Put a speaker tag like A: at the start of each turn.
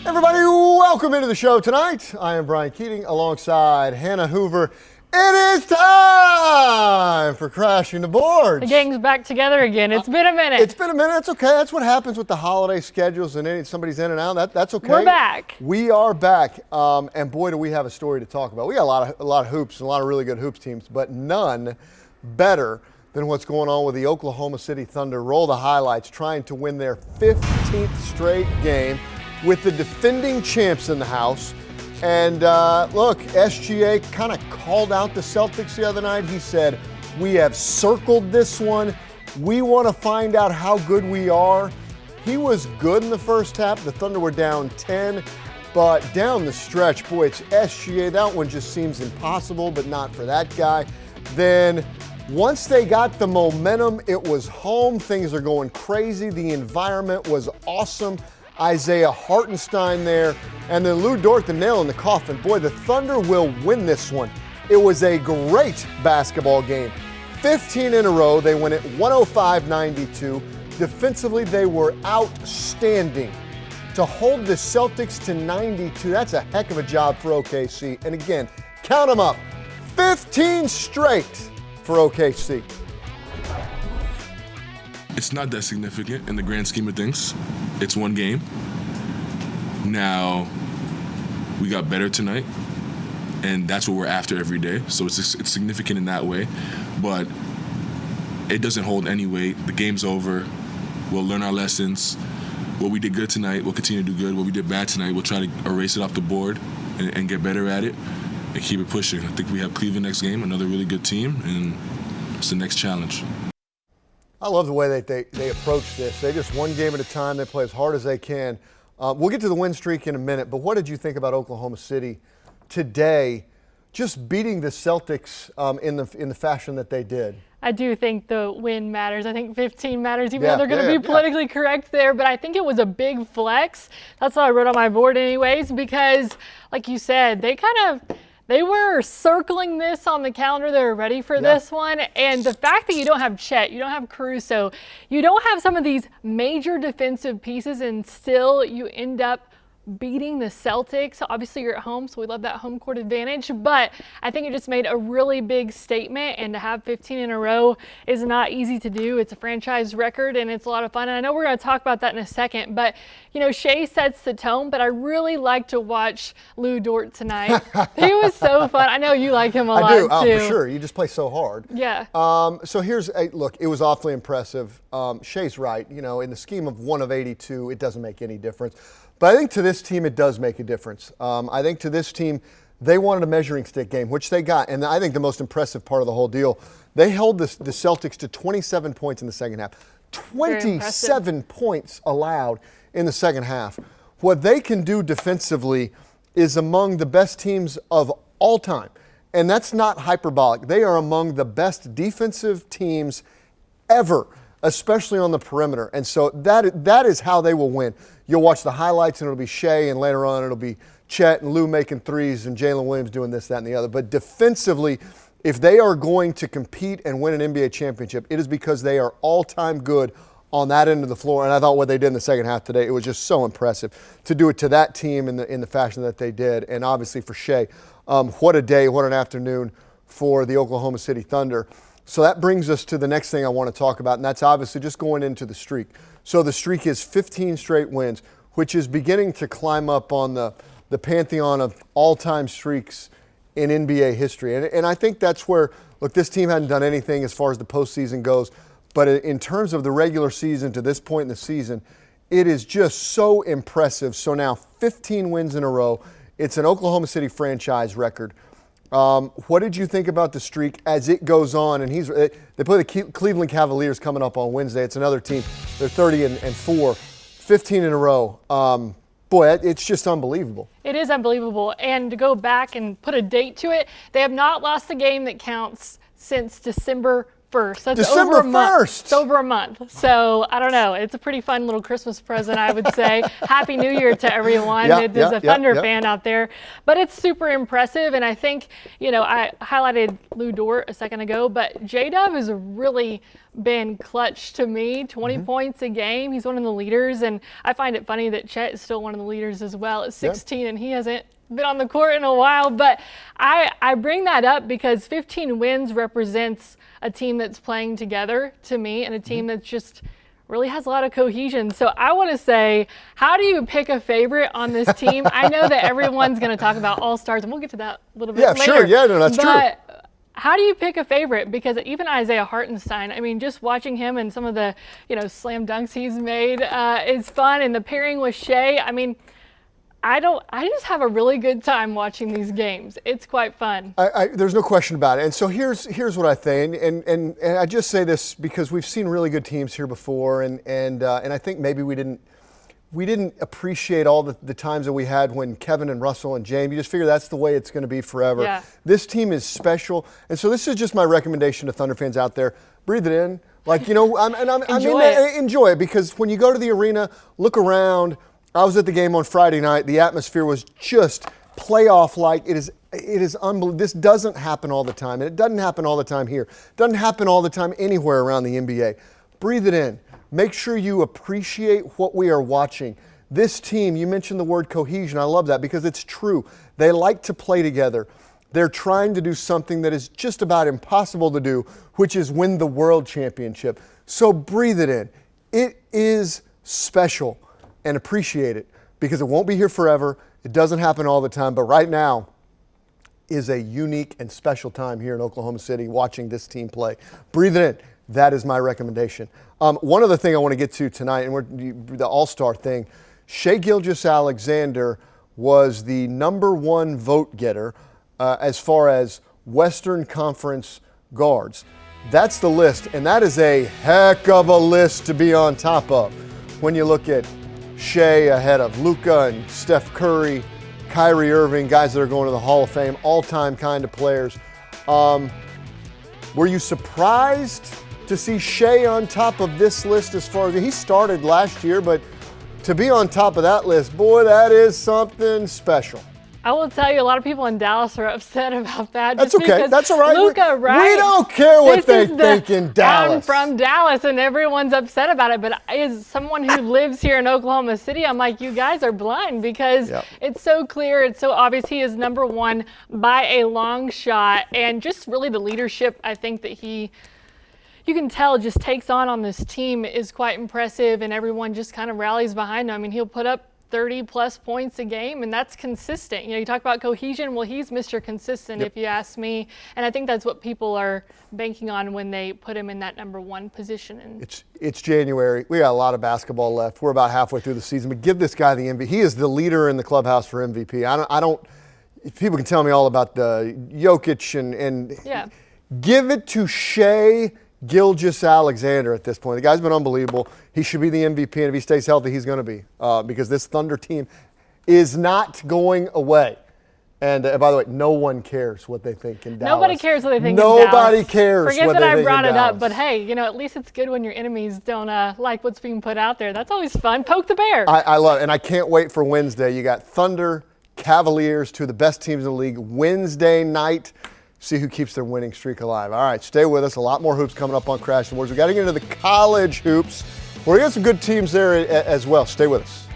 A: Everybody, welcome into the show tonight. I am Brian Keating alongside Hannah Hoover. It is time for Crashing the Boards.
B: The gang's back together again. It's been a minute.
A: It's been a minute. That's okay. That's what happens with the holiday schedules and somebody's in and out. That's okay.
B: We're back.
A: We are back. And boy, do we have a story to talk about. We got a lot of hoops and a lot of really good hoops teams, but none better than what's going on with the Oklahoma City Thunder. Roll the highlights, trying to win their 15th straight game with the defending champs in the house. And look, SGA kind of called out the Celtics the other night. He said, we have circled this one. We want to find out how good we are. He was good in the first half. The Thunder were down 10, but down the stretch, boy, it's SGA. That one just seems impossible, but not for that guy. Then once they got the momentum, it was home. Things are going crazy. The environment was awesome. Isaiah Hartenstein there, and then Lou Dort, the nail in the coffin. Boy, the Thunder will win this one. It was a great basketball game. 15 in a row. They win it 105-92. Defensively, they were outstanding. To hold the Celtics to 92, that's a heck of a job for OKC. And again, count them up. 15 straight for OKC.
C: It's not that significant in the grand scheme of things. It's one game. Now, we got better tonight, and that's what we're after every day. So it's significant in that way, but it doesn't hold any weight. The game's over. We'll learn our lessons. What we did good tonight, we'll continue to do good. What we did bad tonight, we'll try to erase it off the board and get better at it and keep it pushing. I think we have Cleveland next game, another really good team, and it's the next challenge.
A: I love the way they approach this. They just one game at a time. They play as hard as they can. We'll get to the win streak in a minute, but what did you think about Oklahoma City today, just beating the Celtics in the fashion that they did?
B: I do think the win matters. I think 15 matters, even though they're going to be politically correct there. But I think it was a big flex. That's what I wrote on my board anyways, because like you said, they were circling this on the calendar. They were ready for this one. And the fact that you don't have Chet, you don't have Caruso, you don't have some of these major defensive pieces, and still you end up beating the Celtics. Obviously, you're at home, so we love that home court advantage. But I think it just made a really big statement, and to have 15 in a row is not easy to do. It's a franchise record, and it's a lot of fun. And I know we're going to talk about that in a second. But, you know, Shai sets the tone, but I really like to watch Lou Dort tonight. He was so fun. I know you like him a lot, too.
A: I do, for sure. You just play so hard.
B: Yeah.
A: So look, it was awfully impressive. Shai's right. You know, in the scheme of 1 of 82, it doesn't make any difference. But I think to this team, it does make a difference. I think to this team, they wanted a measuring stick game, which they got. And I think the most impressive part of the whole deal, they held the Celtics to 27 points in the second half. 27 points allowed in the second half. What they can do defensively is among the best teams of all time. And that's not hyperbolic. They are among the best defensive teams ever, especially on the perimeter. And so that is how they will win. You'll watch the highlights, and it'll be Shai, and later on it'll be Chet and Lou making threes and Jalen Williams doing this, that, and the other. But defensively, if they are going to compete and win an NBA championship, it is because they are all-time good on that end of the floor. And I thought what they did in the second half today, it was just so impressive to do it to that team in the fashion that they did. And obviously for Shai, what a day, what an afternoon for the Oklahoma City Thunder. So that brings us to the next thing I want to talk about, and that's obviously just going into the streak. So the streak is 15 straight wins, which is beginning to climb up on the pantheon of all-time streaks in NBA history. And I think that's where, look, this team hadn't done anything as far as the postseason goes, but in terms of the regular season to this point in the season, it is just so impressive. So now 15 wins in a row. It's an Oklahoma City franchise record. What did you think about the streak as it goes on? And they play the Cleveland Cavaliers coming up on Wednesday. It's another team. They're 30-4, 15 in a row. Boy, it's just unbelievable.
B: It is unbelievable. And to go back and put a date to it, they have not lost a game that counts since December 1st. That's
A: December
B: over a month.
A: 1st.
B: It's over a month. So I don't know. It's a pretty fun little Christmas present, I would say. Happy New Year to everyone that is a Thunder fan out there. But it's super impressive. And I think, I highlighted Lou Dort a second ago, but J-Dub has really been clutch to me. 20 points a game. He's one of the leaders. And I find it funny that Chet is still one of the leaders as well at 16, and he hasn't been on the court in a while. But I bring that up because 15 wins represents a team that's playing together to me, and a team that just really has a lot of cohesion. So I want to say, how do you pick a favorite on this team? I know that everyone's going to talk about all-stars, and we'll get to that a little bit later.
A: Sure. Yeah, no, that's true.
B: How do you pick a favorite? Because even Isaiah Hartenstein, I mean, just watching him and some of the, slam dunks he's made is fun. And the pairing with Shea, I mean, I just have a really good time watching these games. It's quite fun.
A: There's no question about it. And so here's what I think, and I just say this because we've seen really good teams here before, and I think maybe we didn't appreciate all the times that we had when Kevin and Russell and James. You just figure that's the way it's going to be forever.
B: Yeah.
A: This team is special, and so this is just my recommendation to Thunder fans out there: breathe it in. Enjoy it, because when you go to the arena, look around. I was at the game on Friday night. The atmosphere was just playoff-like. It is unbelievable. This doesn't happen all the time, and it doesn't happen all the time here. It doesn't happen all the time anywhere around the NBA. Breathe it in. Make sure you appreciate what we are watching. This team, you mentioned the word cohesion. I love that because it's true. They like to play together. They're trying to do something that is just about impossible to do, which is win the world championship. So breathe it in. It is special. And appreciate it, because it won't be here forever. It doesn't happen all the time, but right now is a unique and special time here in Oklahoma City watching this team play. Breathe it in. That is my recommendation. One other thing I want to get to tonight, and the All-Star thing, Shai Gilgeous-Alexander was the #1 vote getter as far as Western Conference guards. That's the list, and that is a heck of a list to be on top of. When you look at Shai ahead of Luka and Steph Curry, Kyrie Irving, guys that are going to the Hall of Fame, all-time kind of players. Were you surprised to see Shai on top of this list as far as he started last year, but to be on top of that list, boy, that is something special.
B: I will tell you, a lot of people in Dallas are upset about that.
A: That's okay. That's all right.
B: Luka, right?
A: We don't care what they think in Dallas.
B: I'm from Dallas, and everyone's upset about it. But as someone who lives here in Oklahoma City, I'm like, you guys are blind because it's so clear. It's so obvious. He is #1 by a long shot. And just really the leadership, I think, that you can tell just takes on this team is quite impressive. And everyone just kind of rallies behind him. I mean, he'll put up 30-plus points a game, and that's consistent. You talk about cohesion. Well, he's Mr. Consistent, if you ask me. And I think that's what people are banking on when they put him in that #1 position. And
A: it's January. We got a lot of basketball left. We're about halfway through the season, but give this guy the MVP. He is the leader in the clubhouse for MVP. I don't. People can tell me all about the Jokic and give it to Shai Gilgeous-Alexander at this point. The guy's been unbelievable. He should be the MVP, and if he stays healthy, he's going to be, because this Thunder team is not going away. And by the way, no one cares what they think in Dallas.
B: Nobody cares what they think in Dallas.
A: Nobody cares what they think in Dallas.
B: Forget that I brought it up, but hey, at least it's good when your enemies don't like what's being put out there. That's always fun. Poke the bear.
A: I love it, and I can't wait for Wednesday. You got Thunder, Cavaliers, two of the best teams in the league, Wednesday night. See who keeps their winning streak alive. All right, stay with us. A lot more hoops coming up on Crash and Words. We got to get into the college hoops. We're going to get some good teams there as well. Stay with us.